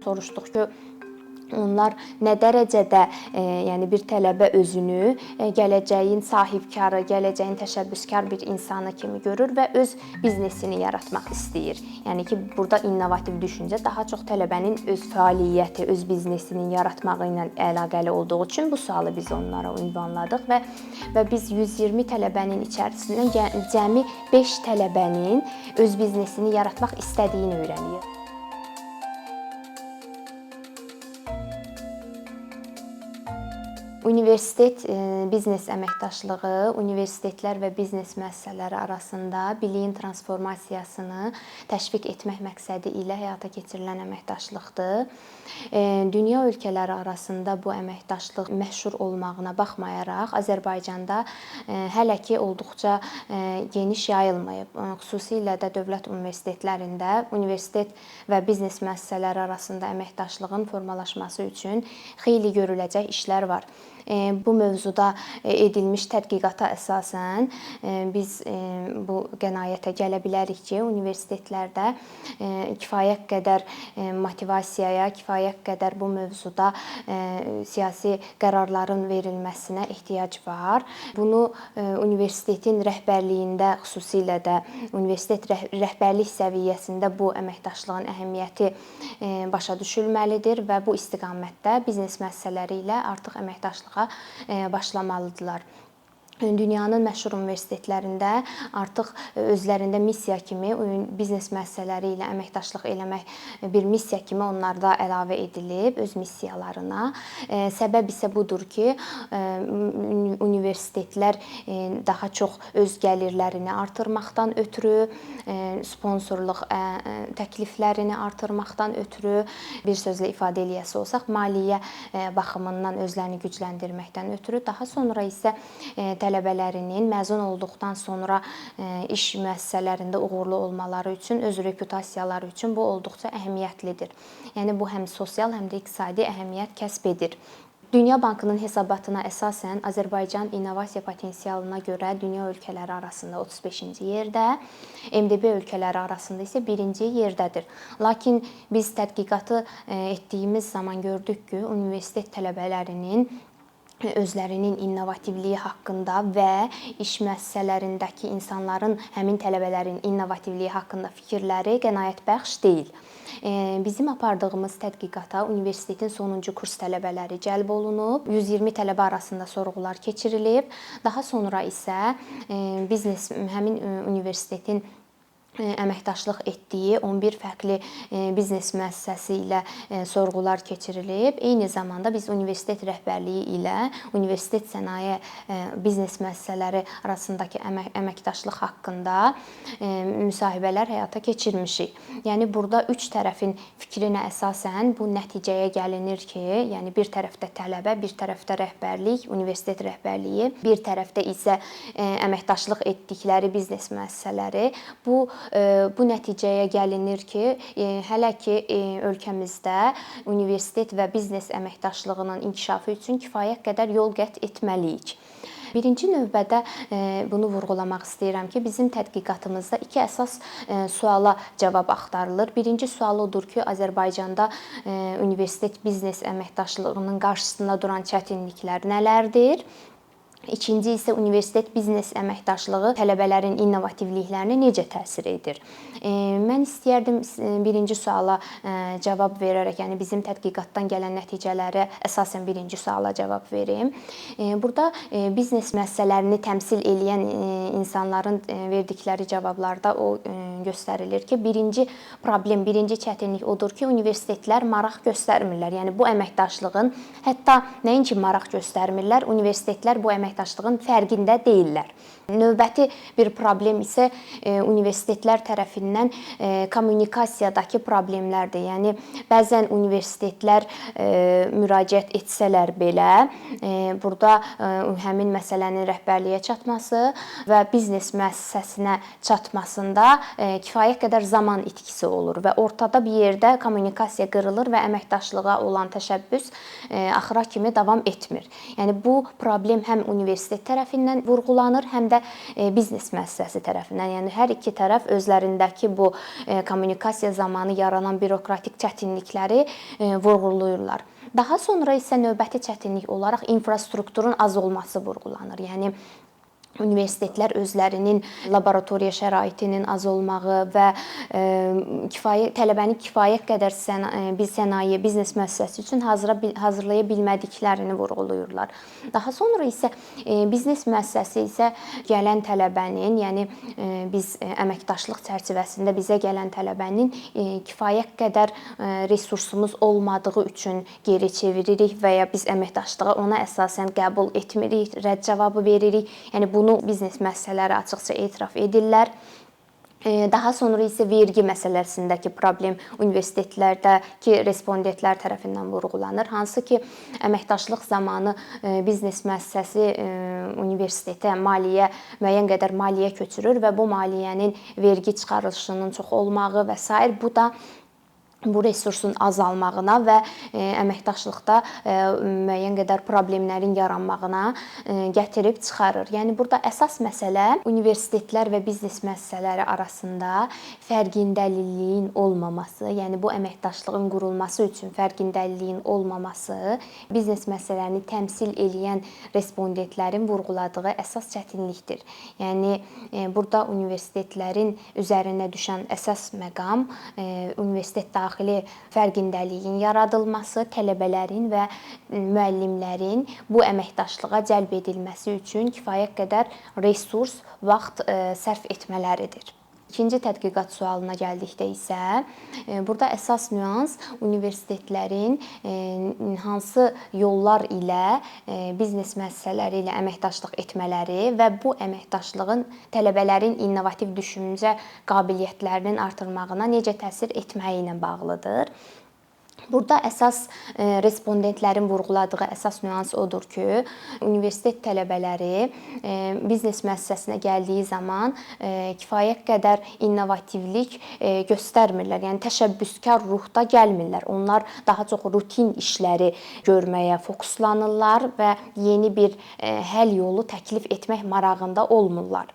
Soruşduq ki, onlar nə dərəcədə, yəni bir tələbə özünü gələcəyin sahibkarı, gələcəyin təşəbbüskar bir insanı kimi görür və öz biznesini yaratmaq istəyir. Yəni ki, burada innovativ düşüncə daha çox tələbənin öz fəaliyyəti, öz biznesini yaratmağı ilə əlaqəli olduğu üçün bu sualı biz onlara ünvanladıq və biz 120 tələbənin içərisindən cəmi 5 tələbənin öz biznesini yaratmaq istədiyini öyrənirik. Universitet biznes əməkdaşlığı universitetlər və biznes müəssisələri arasında biliyin transformasiyasını təşviq etmək məqsədi ilə həyata keçirilən əməkdaşlıqdır. Dünya ölkələri arasında bu əməkdaşlıq məşhur olmağına baxmayaraq, Azərbaycanda hələ ki olduqca geniş yayılmayıb. Xüsusilə də dövlət universitetlərində universitet və biznes müəssisələri arasında əməkdaşlığın formalaşması üçün xeyli görüləcək işlər var. Bu mövzuda edilmiş tədqiqata əsasən biz bu qənaətə gələ bilərik ki, universitetlərdə kifayət qədər motivasiyaya, kifayət qədər bu mövzuda siyasi qərarların verilməsinə ehtiyac var. Bunu universitetin rəhbərliyində, xüsusilə də universitet rəhbərlik səviyyəsində bu əməkdaşlığın əhəmiyyəti başa düşülməlidir və bu istiqamətdə biznes müəssisələri ilə artıq əməkdaşlığa başlamalıdırlar. Dünyanın məşhur universitetlərində artıq özlərində missiya kimi biznes müəssisələri ilə əməkdaşlıq eləmək bir missiya kimi onlarda əlavə edilib öz missiyalarına. Səbəb isə budur ki, universitetlər daha çox öz gəlirlərini artırmaqdan ötürü, sponsorluq təkliflərini artırmaqdan ötürü, bir sözlə ifadə eləyəsi olsaq, maliyyə baxımından özlərini gücləndirməkdən ötürü, daha sonra isə tələbələrinin məzun olduqdan sonra iş müəssisələrində uğurlu olmaları üçün, öz reputasiyaları üçün bu olduqca əhəmiyyətlidir. Yəni bu həm sosial, həm də iqtisadi əhəmiyyət kəsb edir. Dünya Bankının hesabatına əsasən Azərbaycan innovasiya potensialına görə dünya ölkələri arasında 35-ci yerdə, MDB ölkələri arasında isə 1-ci yerdədir. Lakin biz tədqiqatı etdiyimiz zaman gördük ki, universitet tələbələrinin özlərinin innovativliyi haqqında və iş müəssisələrindəki insanların, həmin tələbələrin innovativliyi haqqında fikirləri qənaətbəxş deyil. Bizim apardığımız tədqiqata universitetin sonuncu kurs tələbələri cəlb olunub, 120 tələbə arasında sorğular keçirilib. Daha sonra isə həmin universitetin əməkdaşlıq etdiyi 11 fərqli biznes müəssisəsi ilə sorğular keçirilib. Eyni zamanda biz universitet rəhbərliyi ilə universitet sənaye biznes müəssisələri arasındakı əməkdaşlıq haqqında müsahibələr həyata keçirmişik. Yəni burada üç tərəfin fikrinə əsasən bu nəticəyə gəlinir ki, yəni bir tərəfdə tələbə, bir tərəfdə rəhbərlik, universitet rəhbərliyi, bir tərəfdə isə əməkdaşlıq etdikləri biznes müəssisələri bu nəticəyə gəlinir ki, hələ ki ölkəmizdə universitet və biznes əməkdaşlığının inkişafı üçün kifayət qədər yol qət etməliyik. Birinci növbədə bunu vurğulamaq istəyirəm ki, bizim tədqiqatımızda iki əsas suala cavab axtarılır. Birinci sual odur ki, Azərbaycanda universitet biznes əməkdaşlığının qarşısında duran çətinliklər nələrdir? İkinci isə universitet biznes əməkdaşlığı tələbələrin innovativliklərinə necə təsir edir? Mən istəyərdim birinci suala cavab verərək, yəni bizim tədqiqatdan gələn nəticələrə əsasən birinci suala cavab verim. Burada biznes müəssisələrini təmsil edən insanların verdikləri cavablarda o göstərilir ki, birinci problem, birinci çətinlik odur ki, universitetlər maraq göstərmirlər. Yəni bu əməkdaşlığın, hətta nəinki maraq göstərmirlər, universitetlər bu əməkdaşlığın fərqində deyillər. Növbəti bir problem isə universitetlər tərəfindən kommunikasiyadakı problemlərdir. Yəni bəzən universitetlər müraciət etsələr belə, burada həmin məsələnin rəhbərliyə çatması və biznes müəssisəsinə çatmasında kifayət qədər zaman itkisi olur və ortada bir yerdə kommunikasiya qırılır və əməkdaşlığa olan təşəbbüs axıra kimi davam etmir. Yəni bu problem həm universitet tərəfindən vurğulanır, həm də də biznes müəssisəsi tərəfindən. Yəni hər iki tərəf özlərindəki bu kommunikasiya zamanı yaranan bürokratik çətinlikləri vurğulayırlar. Daha sonra isə növbəti çətinlik olaraq infrastrukturun az olması vurğulanır. Yəni universitetlər özlərinin laboratoriya şəraitinin az olmağı və tələbəni kifayət qədər sənaye, biznes müəssisəsi üçün hazırlaya bilmədiklərini vurğulayırlar. Daha sonra isə biznes müəssisəsi isə gələn tələbənin, yəni biz əməkdaşlıq çərçivəsində bizə gələn tələbənin kifayət qədər resursumuz olmadığı üçün geri çeviririk və ya biz əməkdaşlığa ona əsasən qəbul etmirik, rədd cavabı veririk. Yəni bunu biznes müəssisələri açıqca etiraf edirlər. Daha sonra isə vergi məsələsindəki problem universitetlərdəki respondentlər tərəfindən vurğulanır. Hansı ki, əməkdaşlıq zamanı biznes müəssisəsi universitetə müəyyən qədər maliyyə köçürür və bu maliyyənin vergi çıxarılışının çox olmağı və s. bu da bu resursun azalmağına və əməkdaşlıqda müəyyən qədər problemlərin yaranmağına gətirib çıxarır. Yəni burada əsas məsələ universitetlər və biznes müəssisələri arasında fərqindəliliyin olmaması, yəni bu əməkdaşlığın qurulması üçün fərqindəliliyin olmaması biznes müəssisələrini təmsil edən respondentlərin vurğuladığı əsas çətinlikdir. Yəni burada universitetlərin üzərinə düşən əsas məqam universitet daxili fərqindəliyin yaradılması, tələbələrin və müəllimlərin bu əməkdaşlığa cəlb edilməsi üçün kifayət qədər resurs, vaxt sərf etmələridir. İkinci tədqiqat sualına gəldikdə isə burada əsas nüans universitetlərin hansı yollar ilə biznes müəssisələri ilə əməkdaşlıq etmələri və bu əməkdaşlığın tələbələrin innovativ düşüncə qabiliyyətlərinin artırmağına necə təsir etməyi ilə bağlıdır. Burada əsas respondentlərin vurğuladığı əsas nüans odur ki, universitet tələbələri biznes müəssisəsinə gəldiyi zaman kifayət qədər innovativlik göstərmirlər. Yəni təşəbbüskar ruhda gəlmirlər. Onlar daha çox rutin işləri görməyə fokuslanırlar və yeni bir həll yolu təklif etmək marağında olmurlar.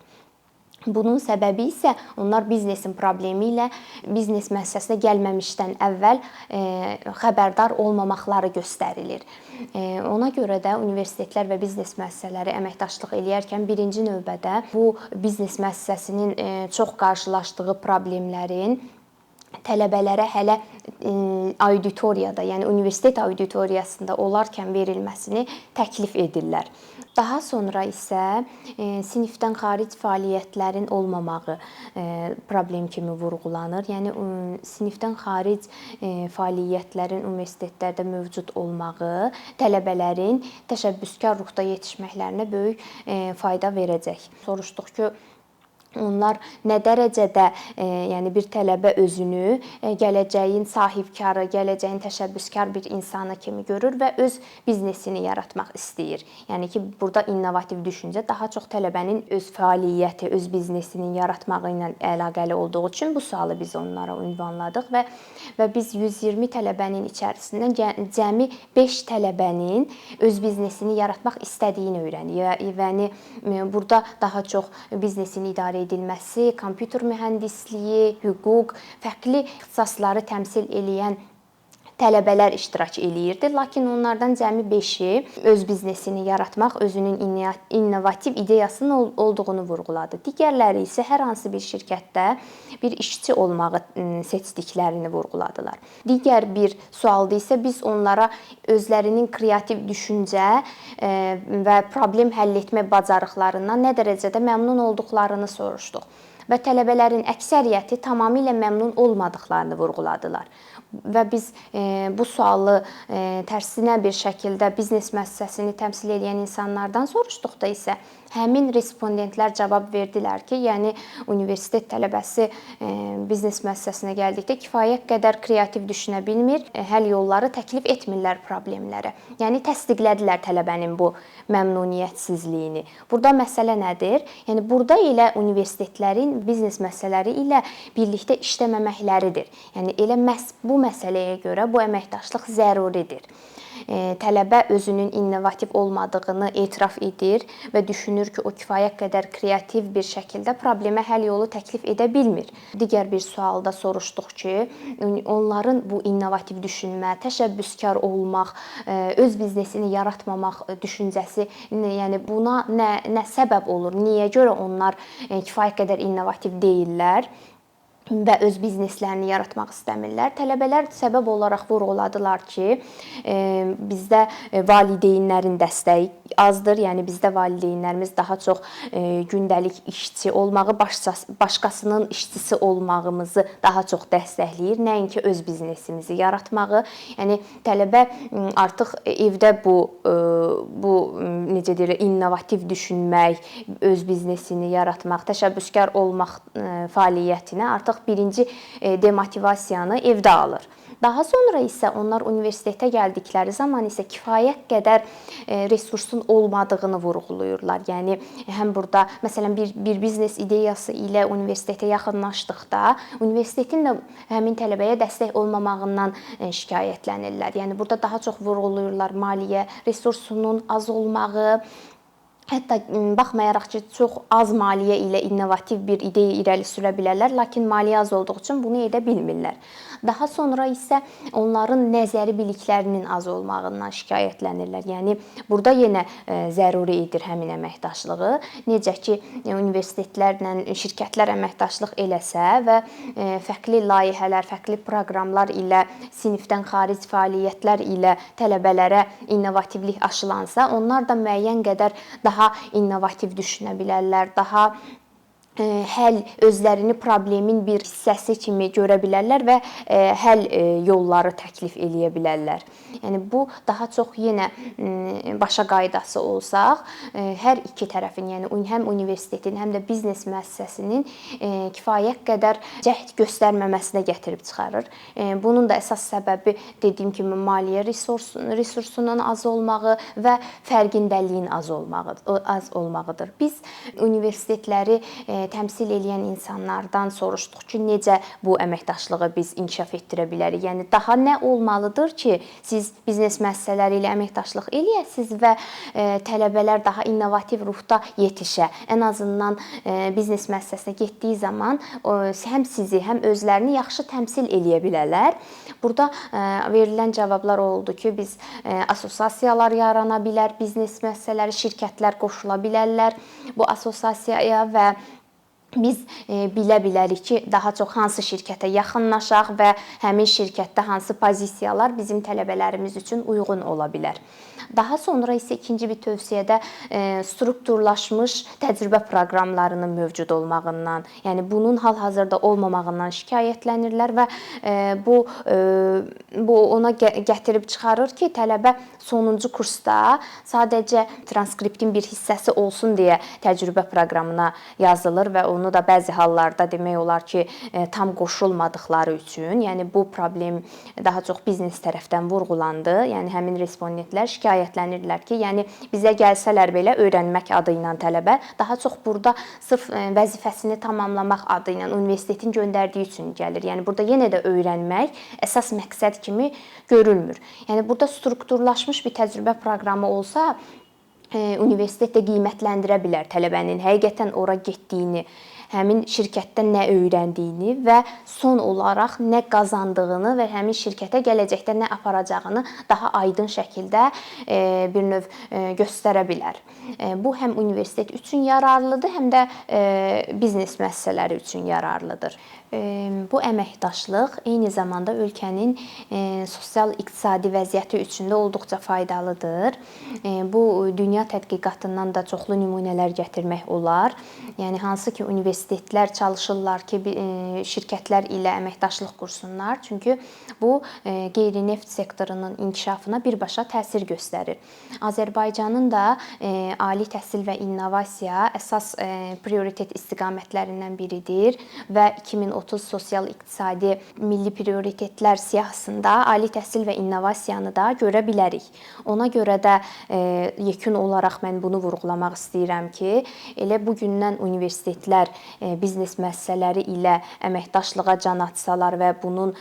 Bunun səbəbi isə onlar biznesin problemi ilə biznes müəssisəsinə gəlməmişdən əvvəl xəbərdar olmamaqları göstərilir. Ona görə də universitetlər və biznes müəssisələri əməkdaşlıq eləyərkən birinci növbədə bu biznes müəssisəsinin çox qarşılaşdığı problemlərin tələbələrə hələ auditoriyada, yəni universitet auditoriyasında olarkən verilməsini təklif edirlər. Daha sonra isə sinifdən xaric fəaliyyətlərin olmamağı problem kimi vurğulanır. Yəni sinifdən xaric fəaliyyətlərin universitetlərdə mövcud olmağı tələbələrin təşəbbüskar ruhda yetişməklərinə böyük fayda verəcək. Soruşduq ki, onlar nə dərəcədə, yəni bir tələbə özünü gələcəyin sahibkarı, gələcəyin təşəbbüskar bir insanı kimi görür və öz biznesini yaratmaq istəyir. Yəni ki, burada innovativ düşüncə daha çox tələbənin öz fəaliyyəti, öz biznesinin yaratmağı ilə əlaqəli olduğu üçün bu sualı biz onlara ünvanladıq və biz 120 tələbənin içərisindən cəmi 5 tələbənin öz biznesini yaratmaq istədiyini öyrənirik. Yəni burada daha çox biznesin idarə edilməsi, kompüter mühəndisliyi, hüquq, fərqli ixtisasları təmsil edən tələbələr iştirak eləyirdi. Lakin onlardan cəmi 5-i öz biznesini yaratmaq, özünün innovativ ideyasının olduğunu vurğuladı. Digərləri isə hər hansı bir şirkətdə bir işçi olmağı seçdiklərini vurğuladılar. Digər bir sualda isə biz onlara özlərinin kreativ düşüncə və problem həll etmə bacarıqlarından nə dərəcədə məmnun olduqlarını soruşduq. Və tələbələrin əksəriyyəti tamamilə məmnun olmadıqlarını vurğuladılar. Və biz bu sualı tərsinə bir şəkildə biznes müəssisəsini təmsil edən insanlardan soruşduqda isə həmin respondentlər cavab verdilər ki, yəni universitet tələbəsi biznes müəssisəsinə gəldikdə kifayət qədər kreativ düşünə bilmir, həll yolları təklif etmirlər problemlərə. Yəni təsdiqlədilər tələbənin bu məmnuniyyətsizliyini. Burada məsələ nədir? Yəni burada elə universitetlərin biznes müəssisələri ilə birlikdə işləməməkləridir. Yəni elə məhz bu məsələyə görə bu əməkdaşlıq zəruridir. tələbə özünün innovativ olmadığını etiraf edir və düşünür ki, o kifayət qədər kreativ bir şəkildə problemə həll yolu təklif edə bilmir. Digər bir sualda soruşduq ki, onların bu innovativ düşünmə, təşəbbüskar olmaq, öz biznesini yaratmamaq düşüncəsi, yəni buna nə səbəb olur? Niyə görə onlar kifayət qədər innovativ deyillər və öz bizneslərini yaratmaq istəmirlər? Tələbələr səbəb olaraq vurğuladılar ki, bizdə valideynlərin dəstəyi azdır. Yəni bizdə valideynlərimiz daha çox gündəlik işçi olmağı, başqasının işçisi olmağımızı daha çox dəstəkləyir, nəinki öz biznesimizi yaratmağı. Yəni tələbə artıq evdə bu necə deyirlər, innovativ düşünmək, öz biznesini yaratmaq, təşəbbüskar olmaq fəaliyyətinə artıq birinci demotivasiyanı evdə alır. Daha sonra isə onlar universitetə gəldikləri zaman isə kifayət qədər resursun olmadığını vurğulayırlar. Yəni həm burada məsələn bir biznes ideyası ilə universitetə yaxınlaşdıqda universitetin də həmin tələbəyə dəstək olmamağından şikayətlənirlər. Yəni burada daha çox vurğulayırlar maliyyə resursunun az olmağı. Hətta baxmayaraq ki, çox az maliyyə ilə innovativ bir ideya irəli sürə bilərlər, lakin maliyyə az olduğu üçün bunu edə bilmirlər. Daha sonra isə onların nəzəri biliklərinin az olmağından şikayətlənirlər. Yəni burada yenə zəruri edir həmin əməkdaşlığı. Necə ki, universitetlərlə şirkətlər əməkdaşlıq eləsə və fərqli layihələr, fərqli proqramlar ilə, sinifdən xaric fəaliyyətlər ilə tələbələrə innovativlik aşılansa, onlar da müəyyən qədər daha innovativ düşünə bilərlər, daha özlərini problemin bir hissəsi kimi görə bilərlər və həll yolları təklif eləyə bilərlər. Yəni bu daha çox yenə başa qaydası olsaq, hər iki tərəfin, yəni həm universitetin, həm də biznes müəssisəsinin kifayət qədər cəhd göstərməməsinə gətirib çıxarır. Bunun da əsas səbəbi dediyim kimi maliyyə resursunun az olmağı və fərqindəliyin az olmağıdır. Biz universitetləri təmsil edən insanlardan soruşduq ki, necə bu əməkdaşlığı biz inkişaf etdirə bilərik? Yəni daha nə olmalıdır ki, siz biznes müəssisələri ilə əməkdaşlıq eləyəsiniz və tələbələr daha innovativ ruhda yetişə. Ən azından biznes müəssisəsinə getdiyi zaman həm sizi, həm özlərini yaxşı təmsil eləyə bilərlər. Burada verilən cavablar oldu ki, biz assosiasiyalar yarana bilər, biznes müəssisələri, şirkətlər qoşula bilərlər bu assosiasiyaya və biz bilə bilərik ki, daha çox hansı şirkətə yaxınlaşaq və həmin şirkətdə hansı pozisiyalar bizim tələbələrimiz üçün uyğun ola bilər. Daha sonra isə ikinci bir tövsiyədə strukturlaşmış təcrübə proqramlarının mövcud olmağından, yəni bunun hal-hazırda olmamağından şikayətlənirlər və bu ona gətirib çıxarır ki, tələbə sonuncu kursda sadəcə transkriptin bir hissəsi olsun deyə təcrübə proqramına yazılır və onu da bəzi hallarda demək olar ki, tam qoşulmadıqları üçün, yəni bu problem daha çox biznes tərəfdən vurğulandı. Yəni həmin respondentlər şikayətlənirlər ki, yəni bizə gəlsələr belə öyrənmək adı ilə tələbə daha çox burada sırf vəzifəsini tamamlamaq adı ilə universitetin göndərdiyi üçün gəlir. Yəni burada yenə də öyrənmək əsas məqsəd kimi görülmür. Yəni burada strukturlaşmış bir təcrübə proqramı olsa, universitet də qiymətləndirə bilər tələbənin həqiqətən ora getdiyini, həmin şirkətdə nə öyrəndiyini və son olaraq nə qazandığını və həmin şirkətə gələcəkdə nə aparacağını daha aydın şəkildə bir növ göstərə bilər. Bu həm universitet üçün yararlıdır, həm də biznes müəssisələri üçün yararlıdır. Bu əməkdaşlıq eyni zamanda ölkənin sosial-iqtisadi vəziyyəti üçün də olduqca faydalıdır. Bu dünya tədqiqatından da çoxlu nümunələr gətirmək olar. Yəni hansı ki universitetlər çalışırlar ki, şirkətlər ilə əməkdaşlıq qursunlar. Çünki bu qeyri-neft sektorunun inkişafına birbaşa təsir göstərir. Azərbaycanın da ali təhsil və innovasiya əsas prioritet istiqamətlərindən biridir və 2030 sosial-iqtisadi milli prioritetlər siyahısında ali təhsil və innovasiyanı da görə bilərik. Ona görə də yekun olaraq mən bunu vurğulamaq istəyirəm ki, elə bu gündən universitetlər biznes müəssisələri ilə əməkdaşlığa can atsalar və bunun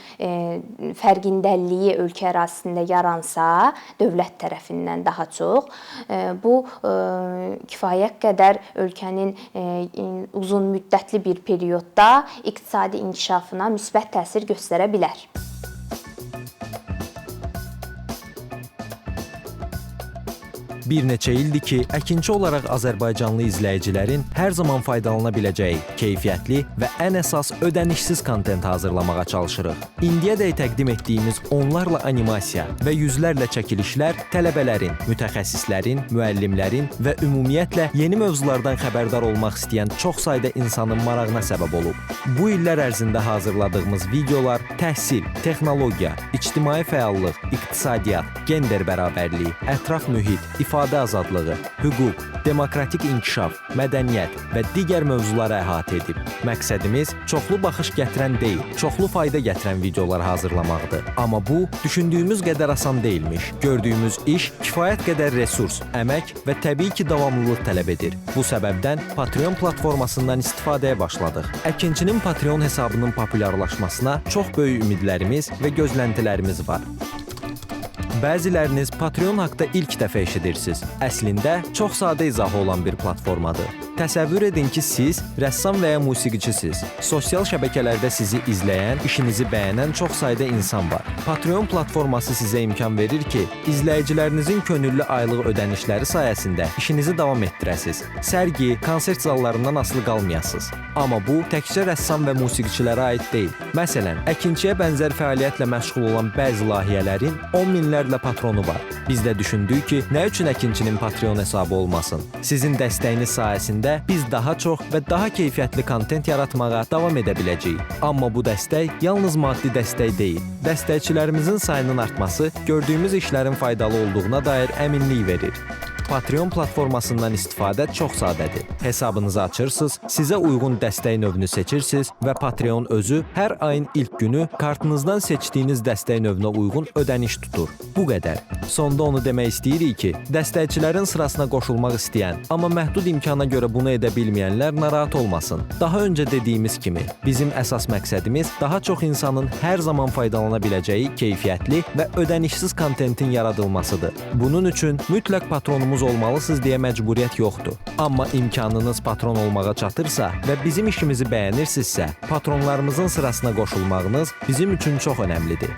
fərqindəliyi ölkə ərazisində yaransa, dövlət tərəfindən daha çox, bu kifayət qədər ölkənin uzun müddətli bir periodda iqtisadi inkişafına müsbət təsir göstərə bilər. Bir neçə ildir ki, əkinçi olaraq Azərbaycanlı izləyicilərin hər zaman faydalana biləcəyi keyfiyyətli və ən əsas ödənişsiz kontent hazırlamağa çalışırıq. İndiyədək təqdim etdiyimiz onlarla animasiya və yüzlərlə çəkilişlər tələbələrin, mütəxəssislərin, müəllimlərin və ümumiyyətlə yeni mövzulardan xəbərdar olmaq istəyən çox sayda insanın marağına səbəb olub. Bu illər ərzində hazırladığımız videolar təhsil, texnologiya, ictimai fəallıq, iqtisadiyyat, gender bərabərliyi, ətraf mühit, ifadə azadlığı, hüquq, demokratik inkişaf, mədəniyyət və digər mövzuları əhatə edib. Məqsədimiz çoxlu baxış gətirən deyil, çoxlu fayda gətirən videolar hazırlamaqdır. Amma bu, düşündüyümüz qədər asan deyilmiş. Gördüyümüz iş kifayət qədər resurs, əmək və təbii ki, davamlılıq tələb edir. Bu səbəbdən Patreon platformasından istifadəyə başladıq. Əkinçinin Patreon hesabının populyarlaşmasına çox böyük ümidlərimiz və gözləntilərimiz var. Bəziləriniz Patreon haqda ilk dəfə eşidirsiniz. Əslində, çox sadə izahı olan bir platformadır. Təsəvvür edin ki, siz rəssam və ya musiqiçisiniz. Sosial şəbəkələrdə sizi izləyən, işinizi bəyənən çox sayda insan var. Patreon platforması sizə imkan verir ki, izləyicilərinizin könüllü aylıq ödənişləri sayəsində işinizi davam etdirəsiniz. Sərgi, konsert zallarından asılı qalmayasınız. Amma bu, təkcə rəssam və musiqiçilərə aid deyil. Məsələn, əkinçiyə bənzər fəaliyyətlə məşğul olan bəzi layihələrin 10 minlərlə patronu var. Biz də düşündük ki, nə üçün əkinçinin Patreon hesabı olmasın? Sizin dəstəyiniz sayəsində biz daha çox və daha keyfiyyətli kontent yaratmağa davam edə biləcəyik. Amma bu dəstək yalnız maddi dəstək deyil. Dəstəkçilərimizin sayının artması gördüyümüz işlərin faydalı olduğuna dair əminlik verir. Patreon platformasından istifadə çox sadədir. Hesabınızı açırsınız, sizə uyğun dəstək növünü seçirsiniz və Patreon özü hər ayın ilk günü kartınızdan seçdiyiniz dəstək növünə uyğun ödəniş tutur. Bu qədər. Sonda onu demək istəyirik ki, dəstəkçilərin sırasına qoşulmaq istəyən, amma məhdud imkana görə bunu edə bilməyənlər narahat olmasın. Daha öncə dediyimiz kimi, bizim əsas məqsədimiz daha çox insanın hər zaman faydalana biləcəyi keyfiyyətli və ödənişsiz kontentin yaradılmasıdır. Bunun üçün mütləq patronumuz olmalısınız deyə məcburiyyət yoxdur. Amma imkanınız patron olmağa çatırsa və bizim işimizi bəyənirsinizsə, patronlarımızın sırasına qoşulmağınız bizim üçün çox önəmlidir.